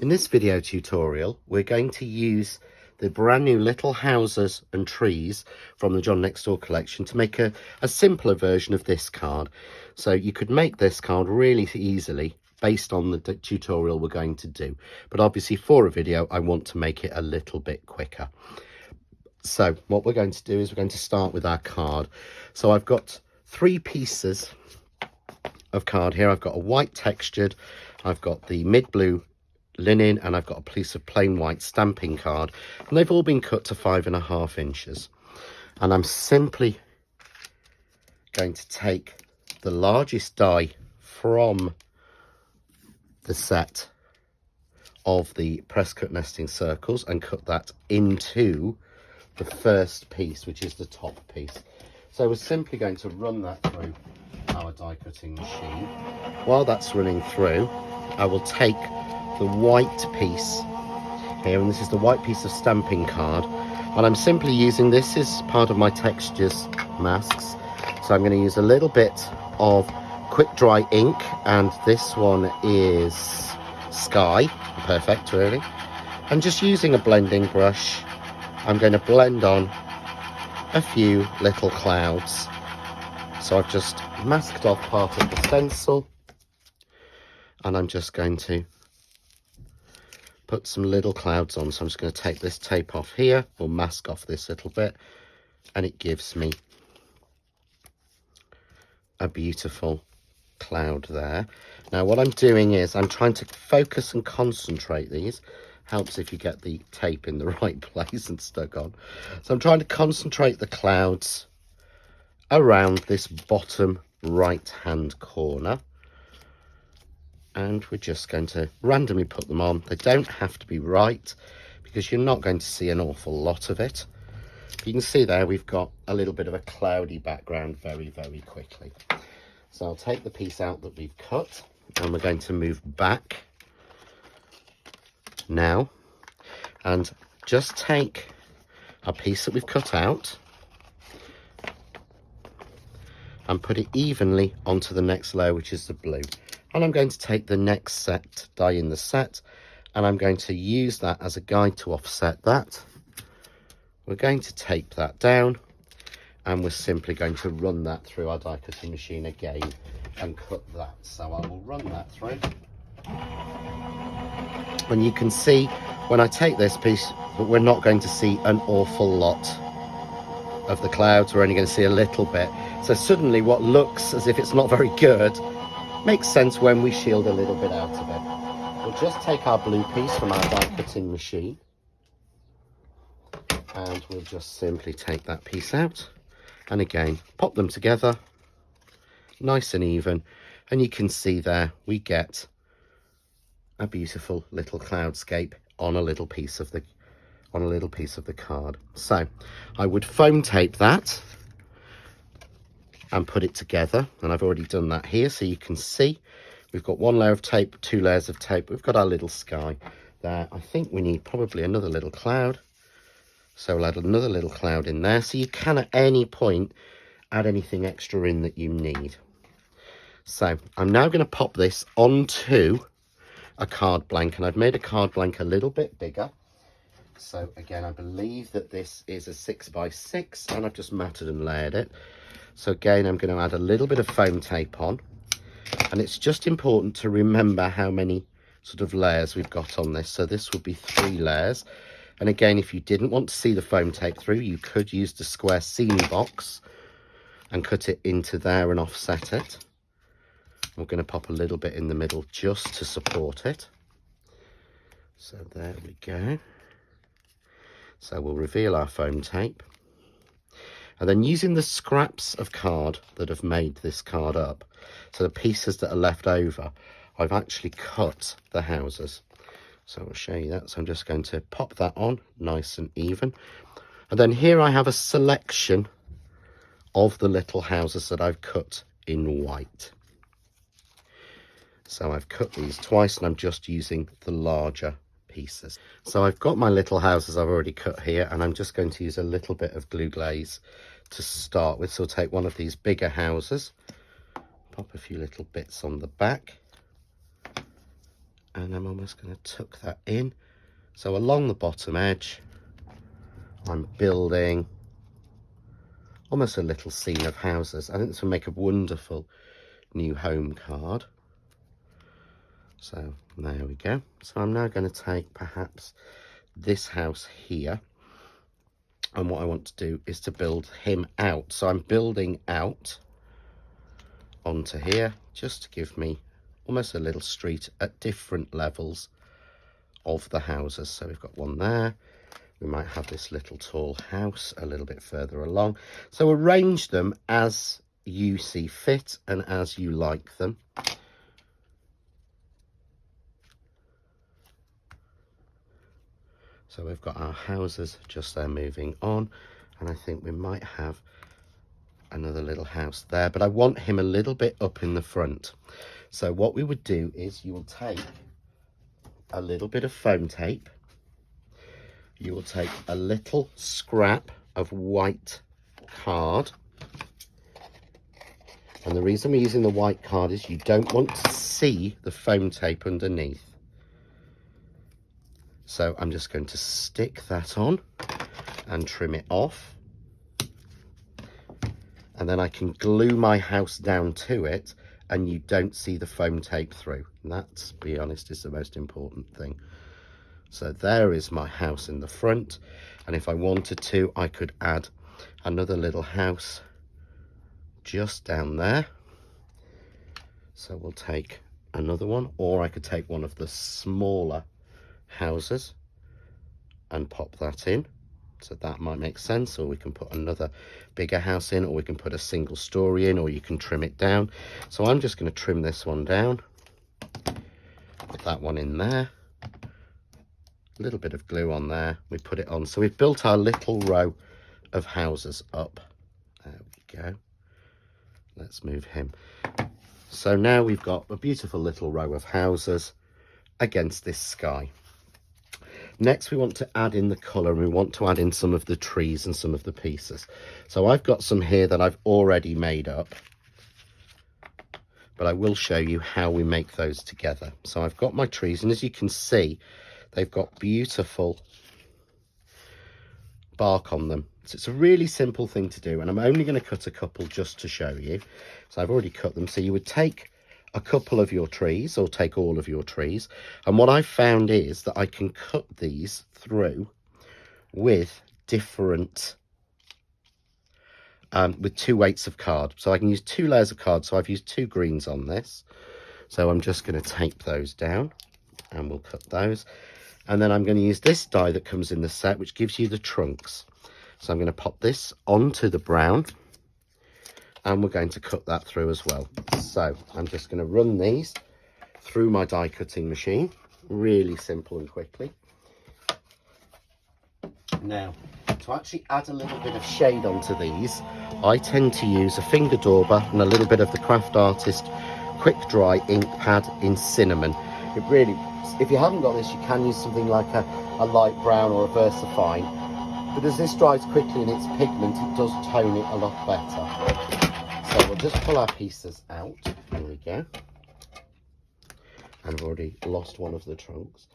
In this video tutorial, we're going to use the brand new little houses and trees from the John Next Door collection to make a simpler version of this card. So you could make this card really easily based on the tutorial we're going to do. But obviously for a video, I want to make it a little bit quicker. So what we're going to do is we're going to start with our card. So I've got 3 pieces of card here. I've got a white textured, I've got the mid-blue linen, and I've got a piece of plain white stamping card, and they've all been cut to 5.5 inches. And I'm simply going to take the largest die from the set of the press cut nesting circles and cut that into the first piece, which is the top piece. So we're simply going to run that through our die cutting machine. While that's running through, I will take the white piece here, and this is the white piece of stamping card, and I'm simply using this as part of my textures masks. So I'm going to use a little bit of quick dry ink, and this one is Sky, perfect really, and just using a blending brush I'm going to blend on a few little clouds. So I've just masked off part of the stencil, and I'm just going to put some little clouds on. So I'm just going to take this tape off here, or mask off this little bit, and it gives me a beautiful cloud there. Now what I'm doing is I'm trying to focus and concentrate these. Helps if you get the tape in the right place and stuck on. So I'm trying to concentrate the clouds around this bottom right hand corner, and we're just going to randomly put them on. They don't have to be right because you're not going to see an awful lot of it. You can see there we've got a little bit of a cloudy background very quickly. So I'll take the piece out that we've cut, and we're going to move back now and just take a piece that we've cut out and put it evenly onto the next layer, which is the blue. And I'm going to take the next set die in the set, and I'm going to use that as a guide to offset that. We're going to tape that down, and we're simply going to run that through our die cutting machine again and cut that. So I will run that through. And you can see when I take this piece that we're not going to see an awful lot of the clouds. We're only going to see a little bit. So suddenly what looks as if it's not very good makes sense when we shield a little bit out of it. We'll just take our blue piece from our die cutting machine, and we'll just simply take that piece out, and again pop them together nice and even, and you can see there we get a beautiful little cloudscape on a little piece of the card. So I would foam tape that and put it together, and I've already done that here, so you can see we've got 1 layer of tape, 2 layers of tape. We've got our little sky there. I think we need probably another little cloud, so we'll add another little cloud in there. So you can at any point add anything extra in that you need. So I'm now going to pop this onto a card blank, and I've made a card blank a little bit bigger. So again, I believe that this is a 6x6, and I've just matted and layered it. So again, I'm going to add a little bit of foam tape on, and it's just important to remember how many sort of layers we've got on this. So this would be 3 layers, and again, if you didn't want to see the foam tape through, you could use the square seam box and cut it into there and offset it. We're going to pop a little bit in the middle just to support it. So there we go. So we'll reveal our foam tape. And then using the scraps of card that have made this card up, so the pieces that are left over, I've actually cut the houses. So I'll show you that. So I'm just going to pop that on nice and even. And then here I have a selection of the little houses that I've cut in white. So I've cut these twice, and I'm just using the larger pieces. So I've got my little houses I've already cut here, and I'm just going to use a little bit of glue glaze to start with. So I'll take one of these bigger houses, pop a few little bits on the back, and I'm almost going to tuck that in. So along the bottom edge, I'm building almost a little scene of houses. I think this will make a wonderful new home card. So there we go. So I'm now going to take perhaps this house here, and what I want to do is to build him out. So I'm building out onto here just to give me almost a little street at different levels of the houses. So we've got one there. We might have this little tall house a little bit further along. So arrange them as you see fit and as you like them. So we've got our houses just there moving on, and I think we might have another little house there, but I want him a little bit up in the front. So what we would do is you will take a little bit of foam tape, you will take a little scrap of white card, and the reason we're using the white card is you don't want to see the foam tape underneath. So I'm just going to stick that on and trim it off. And then I can glue my house down to it and you don't see the foam tape through. And that, to be honest, is the most important thing. So there is my house in the front. And if I wanted to, I could add another little house just down there. So we'll take another one, or I could take one of the smaller houses and pop that in. So that might make sense, or we can put another bigger house in, or we can put a single story in, or you can trim it down. So I'm just going to trim this one down, put that one in there, a little bit of glue on there, we put it on. So we've built our little row of houses up. There we go. Let's move him. So now we've got a beautiful little row of houses against this sky. Next, we want to add in the colour, and we want to add in some of the trees and some of the pieces. So I've got some here that I've already made up, but I will show you how we make those together. So I've got my trees, and as you can see, they've got beautiful bark on them. So it's a really simple thing to do, and I'm only going to cut a couple just to show you. So I've already cut them. So you would take a couple of your trees, or take all of your trees, and what I've found is that I can cut these through with different with 2 weights of card. So I can use 2 layers of card. So I've used 2 greens on this, so I'm just going to tape those down and we'll cut those. And then I'm going to use this die that comes in the set, which gives you the trunks. So I'm going to pop this onto the brown, and we're going to cut that through as well. So I'm just going to run these through my die cutting machine, really simple and quickly. Now, to actually add a little bit of shade onto these, I tend to use a finger dauber and a little bit of the Craft Artist quick dry ink pad in cinnamon. It really, if you haven't got this, you can use something like a light brown or a VersaFine, but as this dries quickly in its pigment, it does tone it a lot better. So we'll just pull our pieces out. There we go. I've already lost one of the trunks.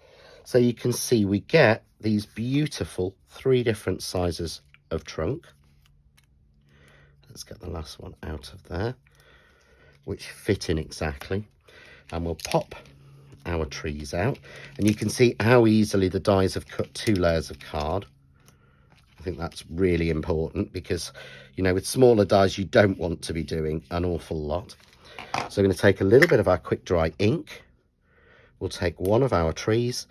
So you can see we get these beautiful 3 different sizes of trunk. Let's get the last one out of there, which fit in exactly. And we'll pop our trees out. And you can see how easily the dies have cut 2 layers of card. I think that's really important because, you know, with smaller dies, you don't want to be doing an awful lot. So we're going to take a little bit of our quick dry ink. We'll take one of our trees,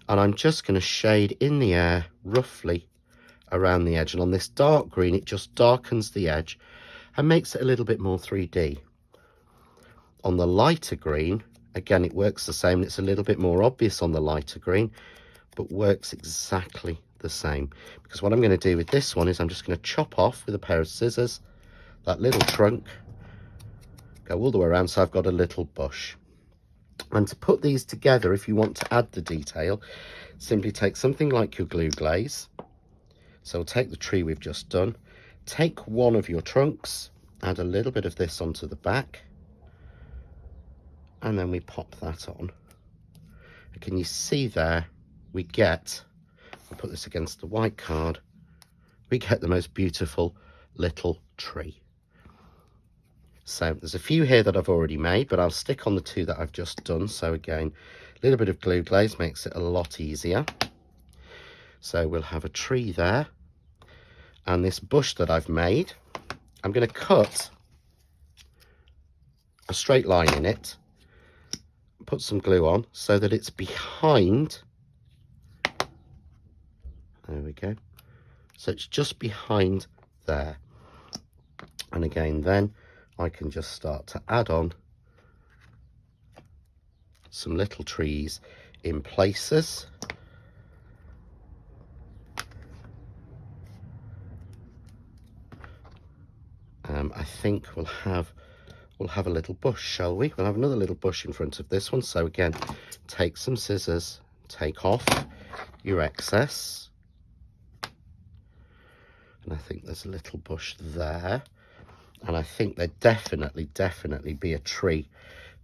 and I'm just going to shade in the air roughly around the edge. And on this dark green, it just darkens the edge and makes it a little bit more 3D. On the lighter green, again, it works the same. It's a little bit more obvious on the lighter green, but works exactly the same. Because what I'm going to do with this one is I'm just going to chop off with a pair of scissors that little trunk, go all the way around so I've got a little bush. And to put these together, if you want to add the detail, simply take something like your glue glaze. So we'll take the tree we've just done, take one of your trunks, add a little bit of this onto the back, and then we pop that on. can you see there, we get, I'll put this against the white card, we get the most beautiful little tree. So there's a few here that I've already made, but I'll stick on the two that I've just done. So again, a little bit of glue glaze makes it a lot easier. So we'll have a tree there. And this bush that I've made, I'm going to cut a straight line in it, put some glue on so that it's behind. There we go. So it's just behind there. And again, then I can just start to add on some little trees in places. I think we'll have a little bush, shall we? We'll have another little bush in front of this one. So again, take some scissors, take off your excess. And I think there's a little bush there. And I think there'd definitely be a tree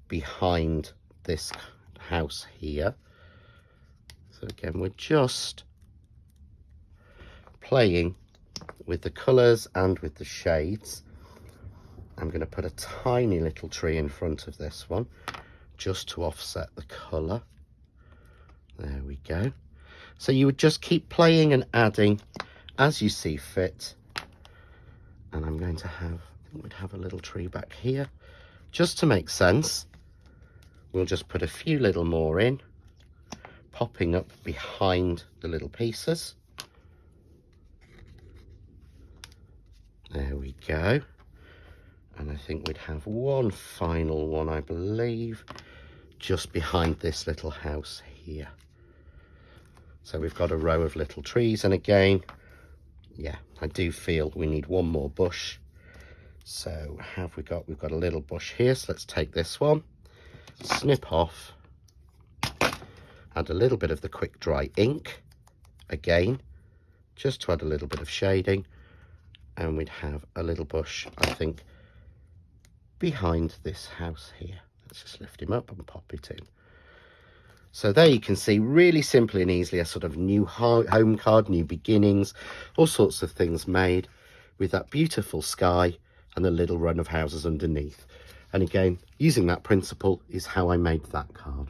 behind this house here. So again, we're just playing with the colours and with the shades. I'm going to put a tiny little tree in front of this one just to offset the colour. There we go. So you would just keep playing and adding as you see fit. And I'm going to have, I think we'd have a little tree back here. Just to make sense, we'll just put a few little more in, popping up behind the little pieces. There we go. And I think we'd have one final one, I believe, just behind this little house here. So we've got a row of little trees. And again, yeah, I do feel we need one more bush. So have we got, we've got a little bush here. So let's take this one, snip off, add a little bit of the quick dry ink, again, just to add a little bit of shading. And we'd have a little bush, I think, behind this house here. Let's just lift him up and pop it in. So there you can see, really simply and easily, a sort of new home card, new beginnings, all sorts of things made with that beautiful sky and the little run of houses underneath. And again, using that principle is how I made that card.